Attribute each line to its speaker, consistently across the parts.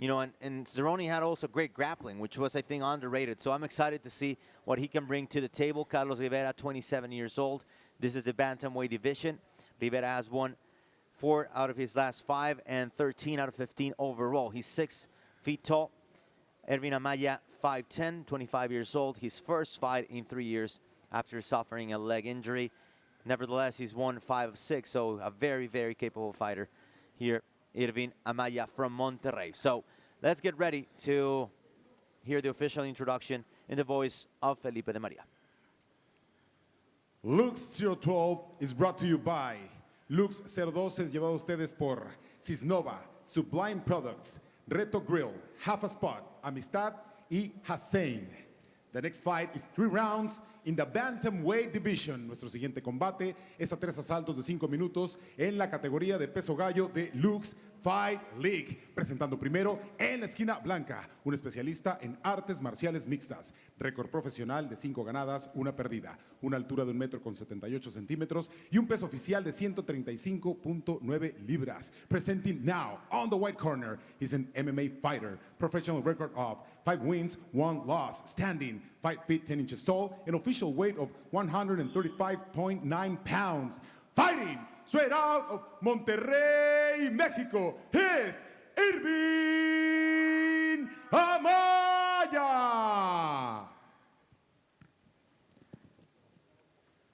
Speaker 1: You know, and Cerrone had also great grappling, which was, I think, underrated. So I'm excited to see what he can bring to the table. Carlos Rivera, 27 years old. This is the bantamweight division. Rivera has won 4 out of his last 5 and 13 out of 15 overall. He's 6 feet tall. Irvin Amaya, 5'10", 25 years old. His first fight in 3 years after suffering a leg injury. Nevertheless, he's won 5 of 6, so a very, very capable fighter here, Irvin Amaya from Monterrey. So let's get ready to hear the official introduction in the voice of Felipe de Maria.
Speaker 2: Lux 012 is brought to you by Lux 012 es llevado a ustedes por Cisnova, Sublime Products, Reto Grill, Half a Spot, Amistad y Hussein. The next fight is 3 rounds in the bantamweight division. Nuestro siguiente combate es a 3 asaltos de 5 minutos en la categoría de peso gallo de Lux Fight League. Presentando primero en la esquina blanca, un especialista en artes marciales mixtas. Récord profesional de 5 ganadas, 1 perdida. Una altura de 1,78 metros y un peso oficial de 135.9 libras. Presenting now on the white corner, he's an MMA fighter. Professional record of 5 wins, 1 loss. Standing, 5 feet 10 inches tall, an official weight of 135.9 pounds. Fighting straight out of Monterrey, Mexico, here's Irvin Amaya.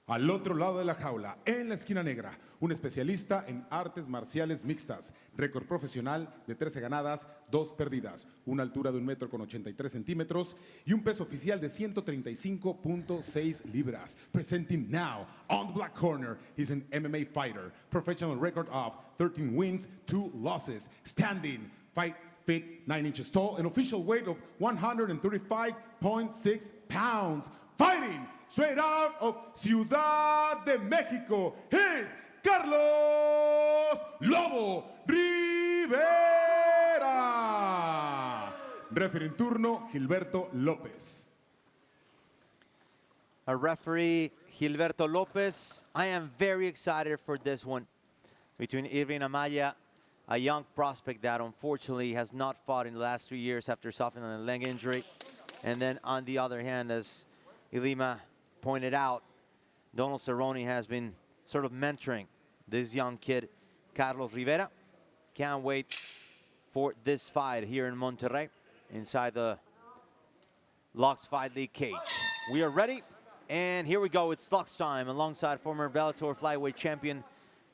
Speaker 2: Al otro lado de la jaula, en la esquina negra, un especialista en artes marciales mixtas. Récord profesional de 13 ganadas, 2 perdidas. Una altura de 1,83 metros y un peso oficial de 135.6 libras. Presenting now on the black corner, he's an MMA fighter. Professional record of 13 wins, 2 losses. Standing, 5 feet 9 inches tall, an official weight of 135.6 pounds. Fighting straight out of Ciudad de Mexico, here's Carlos Lobo Rivera. Referee en turno, Gilberto López.
Speaker 1: Our referee, Gilberto Lopez. I am very excited for this one between Irvin Amaya, a young prospect that unfortunately has not fought in the last 3 years after suffering a leg injury. And then on the other hand, as Ilima pointed out, Donald Cerrone has been sort of mentoring this young kid, Carlos Rivera. Can't wait for this fight here in Monterrey, inside the Lux Fight League cage. We are ready, and here we go. It's Lux time, alongside former Bellator flyweight champion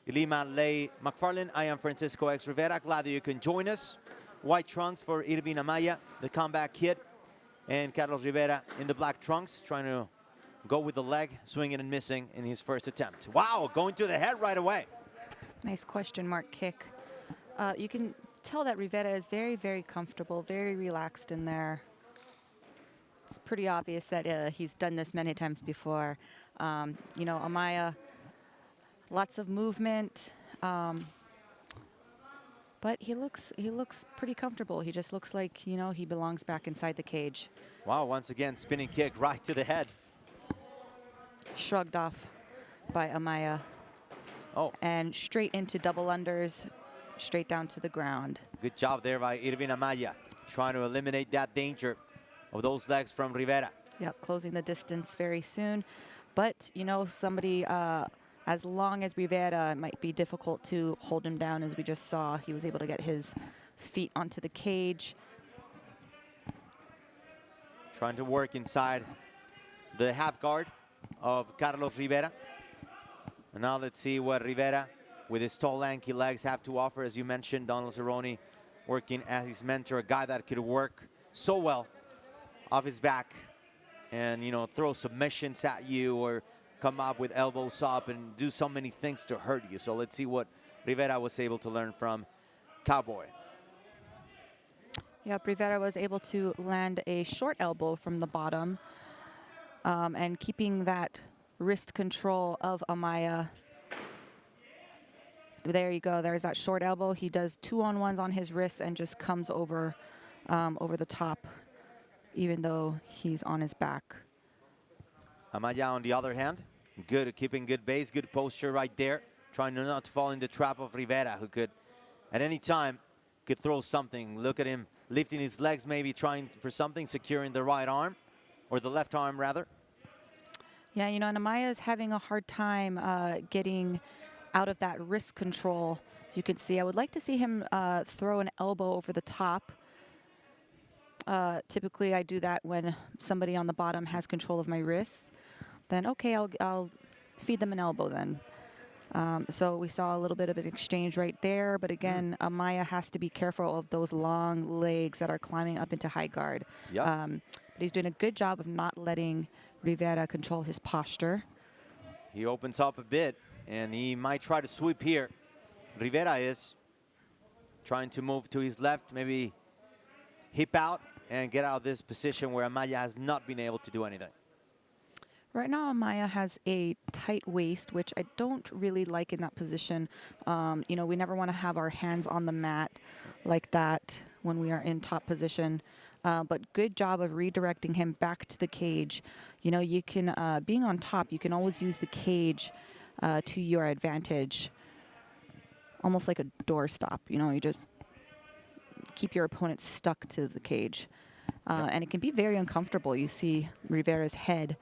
Speaker 1: Ilima Lay McFarlane. I am Francisco X Rivera. Glad that you can join us. White trunks for Irvin Amaya, the comeback kid, and Carlos Rivera in the black trunks, trying to go with the leg, swinging and missing in his first attempt. Wow, going to the head right away.
Speaker 3: Nice question mark kick. You can tell that Rivera is very, very comfortable, very relaxed in there. It's pretty obvious that he's done this many times before. You know, Amaya, lots of movement, but he looks pretty comfortable. He just looks like, you know, he belongs back inside the cage.
Speaker 1: Wow, once again, spinning kick right to the head.
Speaker 3: Shrugged off by Amaya.
Speaker 1: Oh.
Speaker 3: And straight into double unders, straight down to the ground.
Speaker 1: Good job there by Irvin Amaya, trying to eliminate that danger of those legs from Rivera.
Speaker 3: Yep, closing the distance very soon. But, you know, somebody as long as Rivera, it might be difficult to hold him down. As we just saw, he was able to get his feet onto the cage.
Speaker 1: Trying to work inside the half guard of Carlos Rivera. And now let's see what Rivera, with his tall, lanky legs, have to offer. As you mentioned, Donald Cerrone working as his mentor, a guy that could work so well off his back and, you know, throw submissions at you or come up with elbows up and do so many things to hurt you. So let's see what Rivera was able to learn from Cowboy.
Speaker 3: Yep, Rivera was able to land a short elbow from the bottom, and keeping that wrist control of Amaya. There you go. There's that short elbow. He does 2-on-1s on his wrists and just comes over over the top, even though he's on his back.
Speaker 1: Amaya, on the other hand, good at keeping good base, good posture right there, trying to not fall in the trap of Rivera, who could at any time could throw something. Look at him lifting his legs, maybe trying for something, securing the right arm, or the left arm, rather.
Speaker 3: Yeah, you know, and Amaya is having a hard time getting out of that wrist control. As you can see, I would like to see him throw an elbow over the top. Typically, I do that when somebody on the bottom has control of my wrists. Then, okay, I'll feed them an elbow then. So we saw a little bit of an exchange right there. But again, Amaya has to be careful of those long legs that are climbing up into high guard.
Speaker 1: Yep.
Speaker 3: But he's doing a good job of not letting Rivera control his posture.
Speaker 1: He opens up a bit, and he might try to sweep here. Rivera is trying to move to his left, maybe hip out and get out of this position where Amaya has not been able to do anything.
Speaker 3: Right now, Amaya has a tight waist, which I don't really like in that position. You know, we never want to have our hands on the mat like that when we are in top position. But good job of redirecting him back to the cage. You know, you can, being on top, you can always use the cage to your advantage. Almost like a doorstop, you know, you just keep your opponent stuck to the cage. And it can be very uncomfortable. You see Rivera's head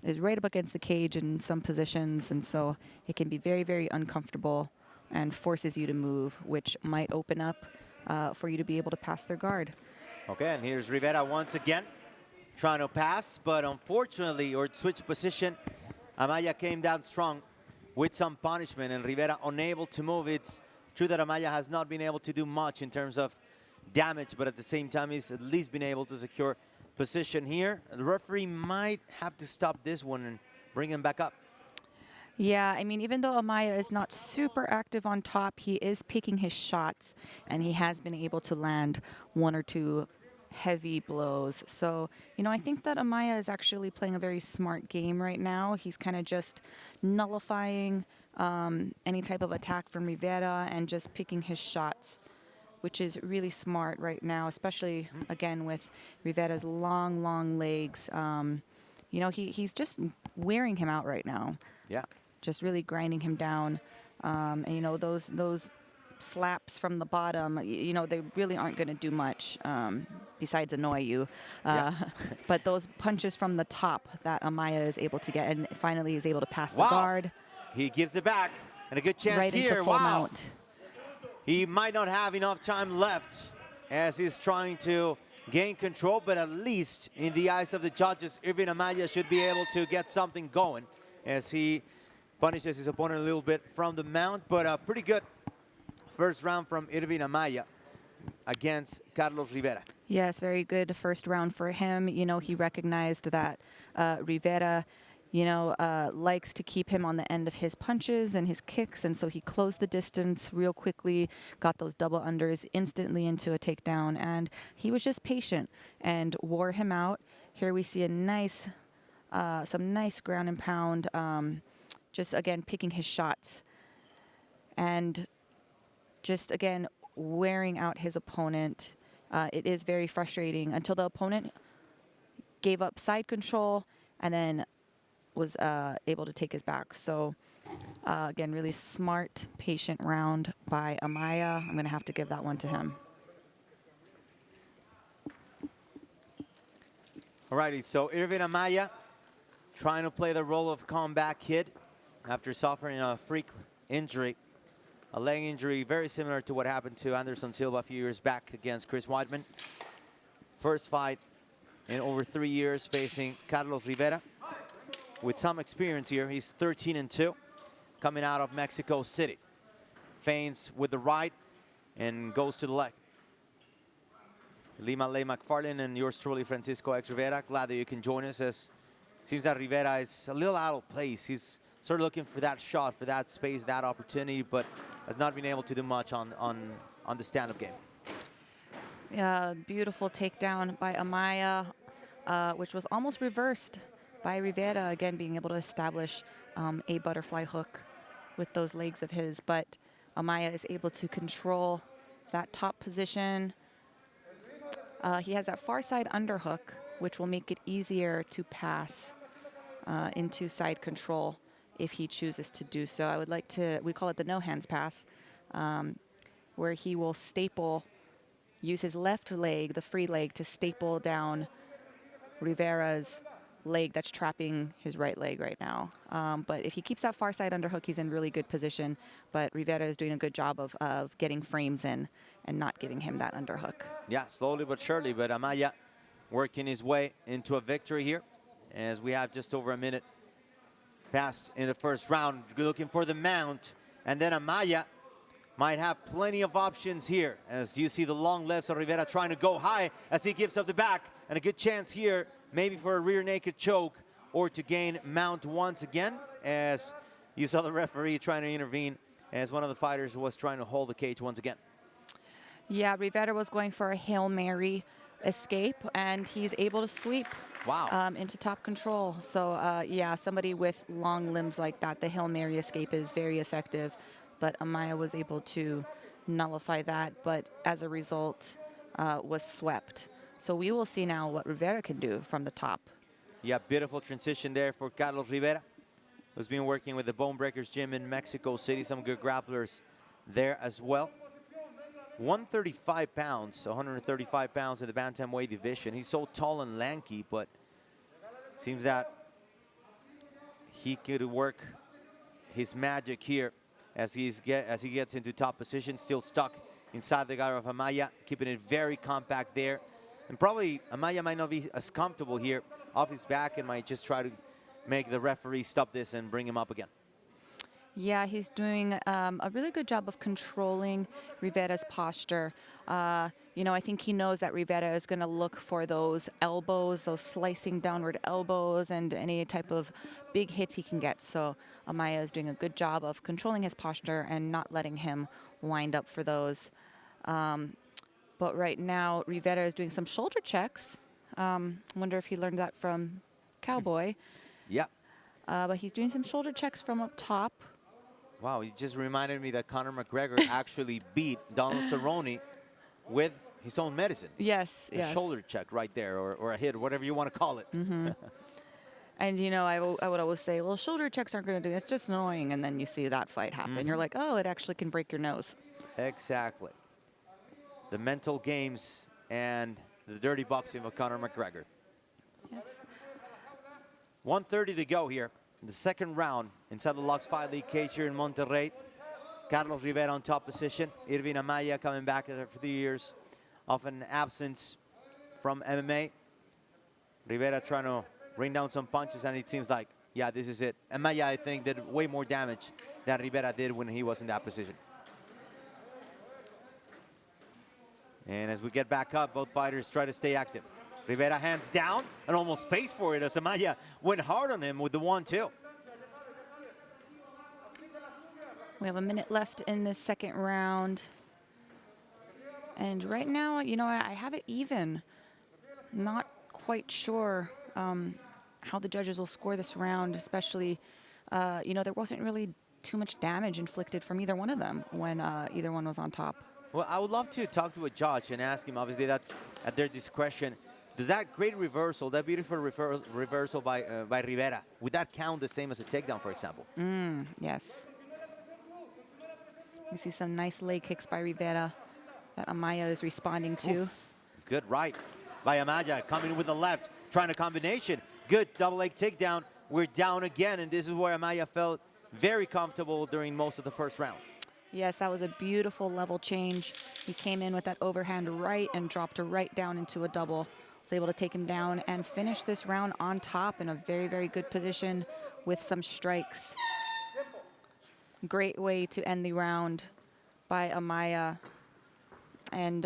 Speaker 3: is right up against the cage in some positions, and so it can be very, very uncomfortable and forces you to move, which might open up for you to be able to pass their guard.
Speaker 1: Okay, and here's Rivera once again trying to pass, but unfortunately, or switch position, Amaya came down strong with some punishment, and Rivera unable to move. It's true that Amaya has not been able to do much in terms of damage, but at the same time, he's at least been able to secure position here. The referee might have to stop this one and bring him back up.
Speaker 3: Yeah, I mean, even though Amaya is not super active on top, he is picking his shots, and he has been able to land one or two heavy blows. So, you know, I think that Amaya is actually playing a very smart game right now. He's kind of just nullifying any type of attack from Rivera and just picking his shots, which is really smart right now, especially, again, with Rivera's long, long legs. You know, he's just wearing him out right now.
Speaker 1: Yeah.
Speaker 3: Just really grinding him down. And, you know, those slaps from the bottom, you know, they really aren't going to do much besides annoy you. But those punches from the top that Amaya is able to get and finally is able to pass the guard.
Speaker 1: He gives it back, and a good chance
Speaker 3: right
Speaker 1: here.
Speaker 3: Into full mount.
Speaker 1: He might not have enough time left as he's trying to gain control, but at least in the eyes of the judges, Irvin Amaya should be able to get something going as he punishes his opponent a little bit from the mount. But a pretty good first round from Irvin Amaya against Carlos Rivera.
Speaker 3: Yes, very good first round for him. You know, he recognized that Rivera, you know, likes to keep him on the end of his punches and his kicks, and so he closed the distance real quickly, got those double unders instantly into a takedown, and he was just patient and wore him out. Here we see a nice, some nice ground and pound, just again picking his shots, and just again wearing out his opponent. It is very frustrating until the opponent gave up side control and then was able to take his back. So again, really smart, patient round by Amaya. I'm going to have to give that one to him.
Speaker 1: Alrighty, so Irvin Amaya trying to play the role of comeback kid after suffering a freak injury, a leg injury very similar to what happened to Anderson Silva a few years back against Chris Weidman. First fight in over 3 years facing Carlos Rivera. With some experience here, he's 13-2, coming out of Mexico City. Feints with the right and goes to the leg. Lima Lay McFarlane and yours truly, Francisco X Rivera. Glad that you can join us, as it seems that Rivera is a little out of place. He's sort of looking for that shot, for that space, that opportunity, but has not been able to do much on the stand-up game.
Speaker 3: Yeah, beautiful takedown by Amaya, which was almost reversed by Rivera, again being able to establish a butterfly hook with those legs of his. But Amaya is able to control that top position. He has that far side underhook, which will make it easier to pass into side control if he chooses to do so. I would like to, we call it the no hands pass, where he will use his left leg, the free leg, to staple down Rivera's leg that's trapping his right leg right now. But if he keeps that far side underhook, he's in really good position. But Rivera is doing a good job of getting frames in and not giving him that underhook.
Speaker 1: Yeah, slowly but surely. But Amaya working his way into a victory here, as we have just over a minute passed in the first round. Looking for the mount. And then Amaya might have plenty of options here, as you see the long lefts of Rivera trying to go high as he gives up the back. And a good chance here, maybe for a rear naked choke or to gain mount once again, as you saw the referee trying to intervene as one of the fighters was trying to hold the cage once again.
Speaker 3: Yeah, Rivera was going for a Hail Mary escape, and he's able to sweep into top control. So, yeah, somebody with long limbs like that, the Hail Mary escape is very effective. But Amaya was able to nullify that, but as a result, was swept. So we will see now what Rivera can do from the top.
Speaker 1: Yeah, beautiful transition there for Carlos Rivera, who's been working with the Bone Breakers gym in Mexico City. Some good grapplers there as well. 135 pounds, 135 pounds in the bantamweight division. He's so tall and lanky, but seems that he could work his magic here as he gets into top position, still stuck inside the guard of Amaya, keeping it very compact there. And probably Amaya might not be as comfortable here off his back and might just try to make the referee stop this and bring him up again.
Speaker 3: Yeah, he's doing a really good job of controlling Rivera's posture. You know, I think he knows that Rivera is going to look for those elbows, those slicing downward elbows, and any type of big hits he can get. So Amaya is doing a good job of controlling his posture and not letting him wind up for those. But right now, Rivera is doing some shoulder checks. Wonder if he learned that from Cowboy.
Speaker 1: Yeah.
Speaker 3: But he's doing some shoulder checks from up top.
Speaker 1: Wow, you just reminded me that Conor McGregor actually beat Donald Cerrone with his own medicine.
Speaker 3: Yes,
Speaker 1: a shoulder check right there, or a hit, or whatever you want to call it.
Speaker 3: Mm-hmm. And, you know, I would always say, well, shoulder checks aren't going to do it. It's just annoying. And then you see that fight happen.
Speaker 1: Mm-hmm.
Speaker 3: You're like, oh, it actually can break your nose.
Speaker 1: Exactly. The mental games and the dirty boxing of Conor McGregor.
Speaker 3: Yes.
Speaker 1: 1:30 to go here. The second round inside the Lux Fight League cage here in Monterrey. Carlos Rivera on top position. Irvin Amaya coming back after 3 years of an absence from MMA. Rivera trying to rain down some punches, and it seems like, yeah, this is it. Amaya, I think, did way more damage than Rivera did when he was in that position. And as we get back up, both fighters try to stay active. Rivera hands down and almost pays for it as Amaya went hard on him with the 1-2.
Speaker 3: We have a minute left in the second round. And right now, you know, I have it even. Not quite sure how the judges will score this round, especially, you know, there wasn't really too much damage inflicted from either one of them when either one was on top.
Speaker 1: Well, I would love to talk to a judge and ask him, obviously that's at their discretion. Does that great reversal, that beautiful reversal by Rivera, would that count the same as a takedown, for example?
Speaker 3: Yes. You see some nice leg kicks by Rivera that Amaya is responding to.
Speaker 1: Oof. Good right by Amaya, coming with the left, trying a combination. Good double leg takedown. We're down again, and this is where Amaya felt very comfortable during most of the first round.
Speaker 3: Yes, that was a beautiful level change. He came in with that overhand right and dropped her right down into a double. Was able to take him down and finish this round on top in a very, very good position with some strikes. Great way to end the round by Amaya. And,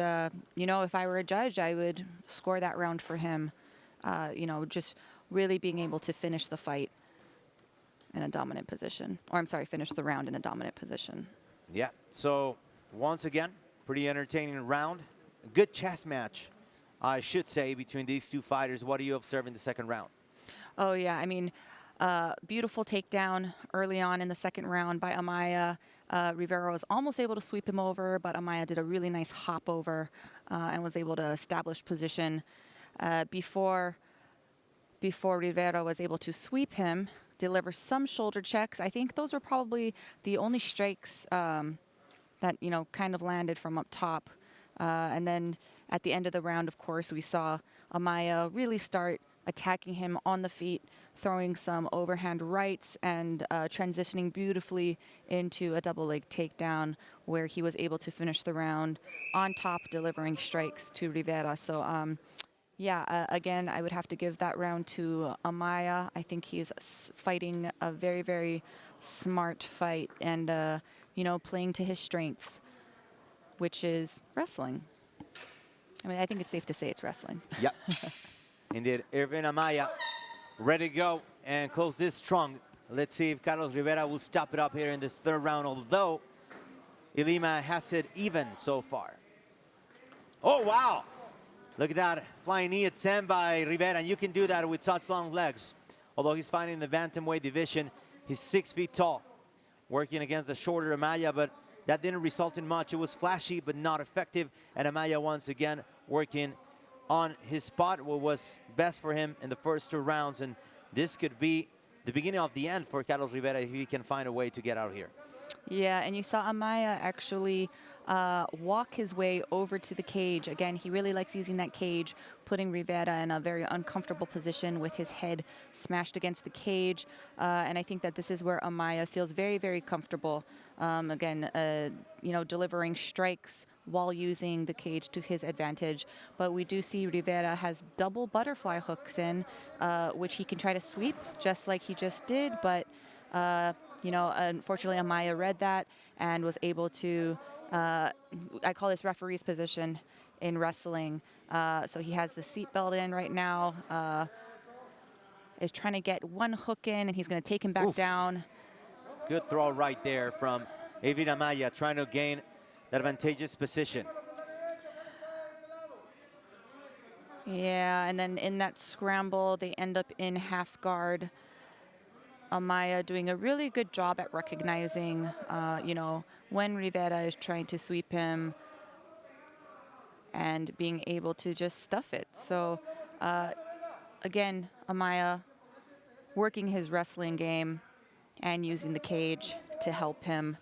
Speaker 3: you know, if I were a judge, I would score that round for him. You know, just really being able to finish the fight in a dominant position. Or, I'm sorry, finish the round in a dominant position.
Speaker 1: Yeah, so once again, pretty entertaining round. A good chess match, I should say, between these two fighters. What do you observe in the second round?
Speaker 3: Oh, yeah, I mean, beautiful takedown early on in the second round by Amaya. Rivera was almost able to sweep him over, but Amaya did a really nice hop over and was able to establish position before Rivera was able to sweep him, deliver some shoulder checks. I think those were probably the only strikes that that, kind of landed from up top. And then at the end of the round, of course, we saw Amaya really start attacking him on the feet, throwing some overhand rights and transitioning beautifully into a double leg takedown where he was able to finish the round on top, delivering strikes to Rivera. So, again, I would have to give that round to Amaya. I think he's fighting a very, very smart fight and, playing to his strengths, which is wrestling. I mean, I think it's safe to say it's wrestling.
Speaker 1: Yep. Indeed, Irvin Amaya ready to go and close this strong. Let's see if Carlos Rivera will stop it up here in this third round, although Ilima has it even so far. Oh, wow. Look at that flying knee attempt by Rivera, and you can do that with such long legs. Although he's fighting in the bantamweight division, he's 6 feet tall, working against the shorter Amaya, but that didn't result in much. It was flashy, but not effective, and Amaya once again working on his spot, what was best for him in the first 2 rounds, and this could be the beginning of the end for Carlos Rivera if he can find a way to get out here.
Speaker 3: Yeah, and you saw Amaya actually walk his way over to the cage. Again, he really likes using that cage, putting Rivera in a very uncomfortable position with his head smashed against the cage. And I think that this is where Amaya feels very, very comfortable. Again, delivering strikes while using the cage to his advantage. But we do see Rivera has double butterfly hooks in, which he can try to sweep just like he just did. But, unfortunately, Amaya read that and was able to, I call this referee's position in wrestling. So he has the seatbelt in right now, is trying to get one hook in, and he's going to take him back down.
Speaker 1: Good throw right there from Irvin Amaya, trying to gain that advantageous position.
Speaker 3: Yeah, and then in that scramble, they end up in half guard. Amaya doing a really good job at recognizing, when Rivera is trying to sweep him and being able to just stuff it. So, again, Amaya working his wrestling game and using the cage to help him.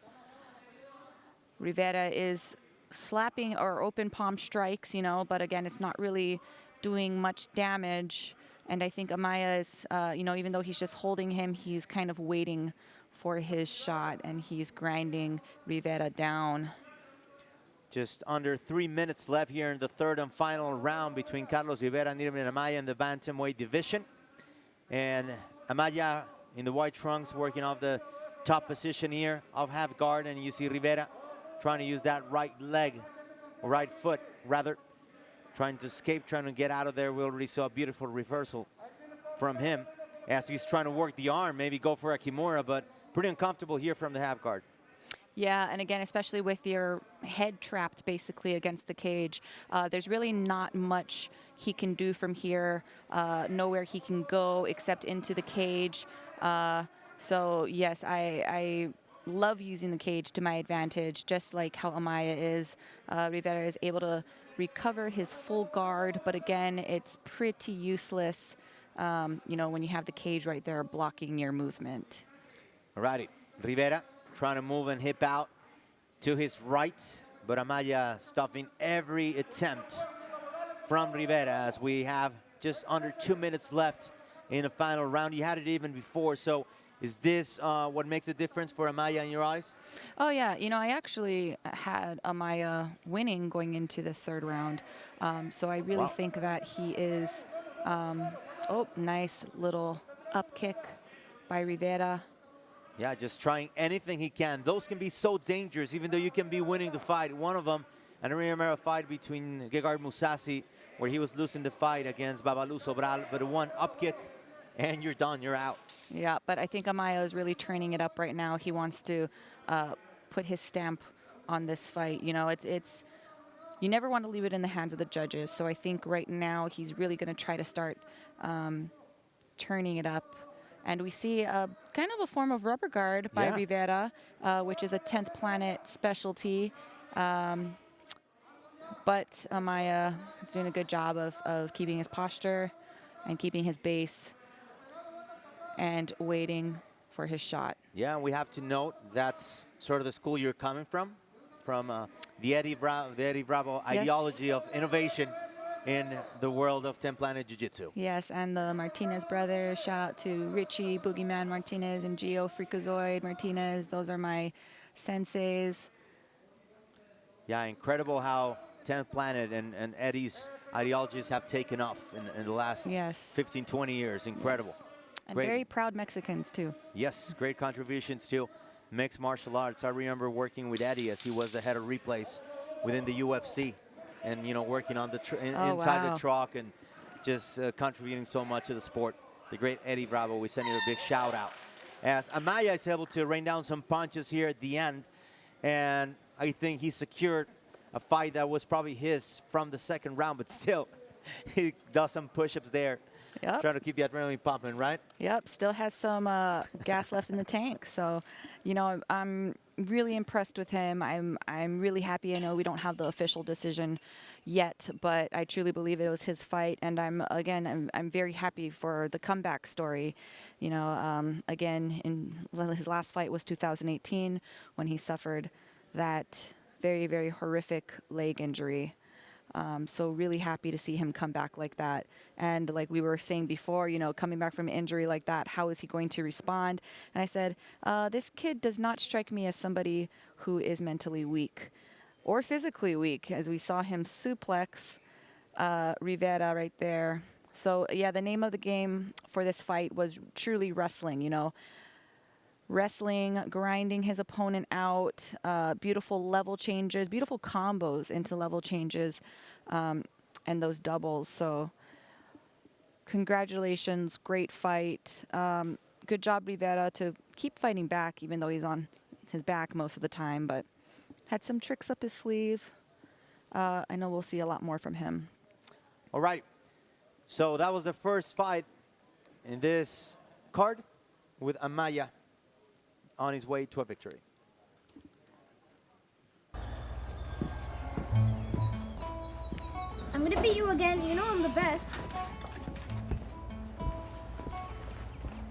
Speaker 3: Rivera is slapping or open palm strikes, but again, it's not really doing much damage. And I think Amaya is, even though he's just holding him, he's kind of waiting for his shot, and he's grinding Rivera down.
Speaker 1: Just under 3 minutes left here in the third and final round between Carlos Rivera and Irvin Amaya in the bantamweight division. And Amaya in the white trunks working off the top position here of half guard, and you see Rivera trying to use that right leg, or right foot rather, trying to escape, trying to get out of there. We already saw a beautiful reversal from him as he's trying to work the arm, maybe go for a Kimura, but pretty uncomfortable here from the half guard.
Speaker 3: Yeah, and again, especially with your head trapped basically against the cage, there's really not much he can do from here, nowhere he can go except into the cage. So yes, I love using the cage to my advantage, just like how Amaya is. Rivera is able to recover his full guard, but again, it's pretty useless, when you have the cage right there blocking your movement.
Speaker 1: Alrighty, Rivera trying to move and hip out to his right, but Amaya stopping every attempt from Rivera as we have just under 2 minutes left in the final round. You had it even before, so is this what makes a difference for Amaya in your eyes?
Speaker 3: Oh, yeah. I actually had Amaya winning going into this third round. So I really think that he is... nice little up kick by Rivera.
Speaker 1: Yeah, just trying anything he can. Those can be so dangerous, even though you can be winning the fight. One of them, and I remember a fight between Gegard Mousasi, where he was losing the fight against Babalu Sobral, but one up kick, and you're done, you're out.
Speaker 3: Yeah, but I think Amaya is really turning it up right now. He wants to put his stamp on this fight. It's you never want to leave it in the hands of the judges. So I think right now he's really going to try to start turning it up. And we see kind of a form of rubber guard by Rivera, which is a 10th Planet specialty. But Amaya is doing a good job of keeping his posture and keeping his base and waiting for his shot.
Speaker 1: Yeah, we have to note that's sort of the school you're coming from from the Eddie Bravo ideology of innovation in the world of 10 Planet Jiu-Jitsu.
Speaker 3: Yes, and the Martinez brothers. Shout out to Richie Boogeyman Martinez and Gio Freakazoid Martinez. Those are my senseis.
Speaker 1: Yeah, incredible how 10th Planet and Eddie's ideologies have taken off in the last 15, 20 years. Incredible.
Speaker 3: Yes. And very proud Mexicans, too.
Speaker 1: Yes, great contributions to mixed martial arts. I remember working with Eddie as he was the head of replays within the UFC and, you know, working on the inside the truck and just contributing so much to the sport. The great Eddie Bravo, we send you a big shout out. As Amaya is able to rain down some punches here at the end, and I think he secured a fight that was probably his from the second round, but still, he does some push-ups there.
Speaker 3: Yep.
Speaker 1: Trying to keep the adrenaline pumping, right?
Speaker 3: Yep, still has some gas left in the tank. So, you know, I'm really impressed with him. I'm really happy. I know we don't have the official decision yet, but I truly believe it was his fight. And I'm very happy for the comeback story. You know, again, his last fight was 2018 when he suffered that very, very horrific leg injury. So really happy to see him come back like that. And like we were saying before, you know, coming back from an injury like that, how is he going to respond? And I said, this kid does not strike me as somebody who is mentally weak or physically weak, as we saw him suplex Rivera right there. So, yeah, the name of the game for this fight was truly wrestling, you know. Wrestling, grinding his opponent out, beautiful level changes, beautiful combos into level changes, and those doubles. So congratulations, great fight. Good job, Rivera, to keep fighting back, even though he's on his back most of the time, but had some tricks up his sleeve. I know we'll see a lot more from him.
Speaker 1: All right. So that was the first fight in this card with Amaya on his way to a victory.
Speaker 4: I'm gonna beat you again. You know I'm the best.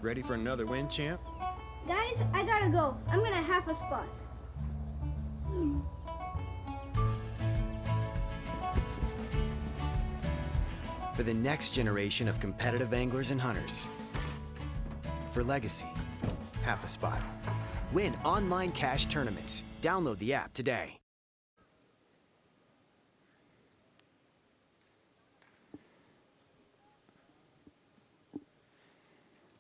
Speaker 5: Ready for another win, champ?
Speaker 4: Guys, I gotta go. I'm gonna half a spot.
Speaker 5: For the next generation of competitive anglers and hunters. For legacy, half a spot. Win online cash tournaments. Download the app today.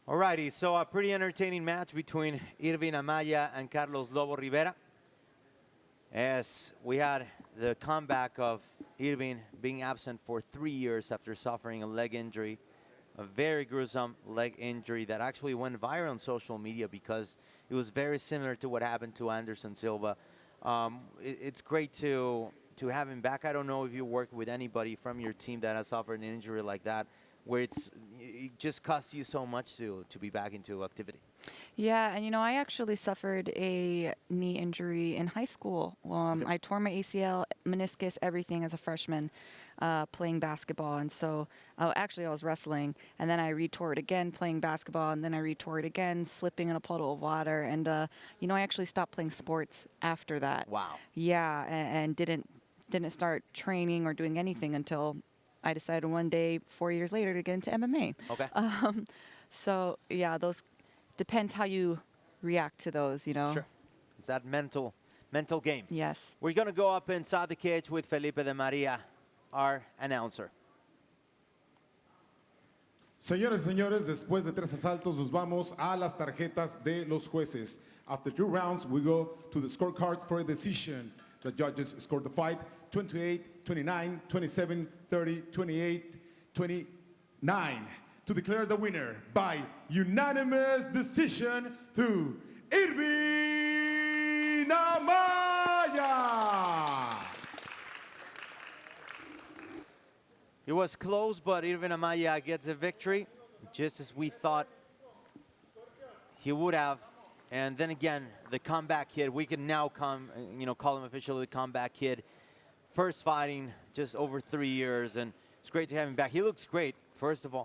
Speaker 1: Alrighty, so a pretty entertaining match between Irvin Amaya and Carlos Lobo Rivera. As we had the comeback of Irvin being absent for 3 years after suffering a leg injury, a very gruesome leg injury that actually went viral on social media because it was very similar to what happened to Anderson Silva. It's great to have him back. I don't know if you work with anybody from your team that has suffered an injury like that, where it just costs you so much to be back into activity.
Speaker 3: Yeah, and you know, I actually suffered a knee injury in high school. I tore my ACL, meniscus, everything as a freshman playing basketball. And so actually I was wrestling, and then I retore it again playing basketball, and then I retore it again slipping in a puddle of water. And, you know, I actually stopped playing sports after that.
Speaker 1: Wow.
Speaker 3: Yeah, and didn't start training or doing anything until I decided one day 4 years later to get into MMA.
Speaker 1: Okay.
Speaker 3: So, yeah, those depends how you react to those, you know.
Speaker 1: Sure. It's that mental game.
Speaker 3: Yes.
Speaker 1: We're going to go up inside the cage with Felipe de Maria, our announcer.
Speaker 2: Señores y señores, después de 3 asaltos nos vamos a las tarjetas de los jueces. After 2 rounds, we go to the scorecards for a decision. The judges scored the fight 28, 29, 27, 30, 28, 29 to declare the winner by unanimous decision to Irvin Amaya.
Speaker 1: It was close, but Irvin Amaya gets a victory, just as we thought he would have. And then again, the comeback kid, we can now call him officially the comeback kid. First fighting just over 3 years, and it's great to have him back. He looks great, first of all.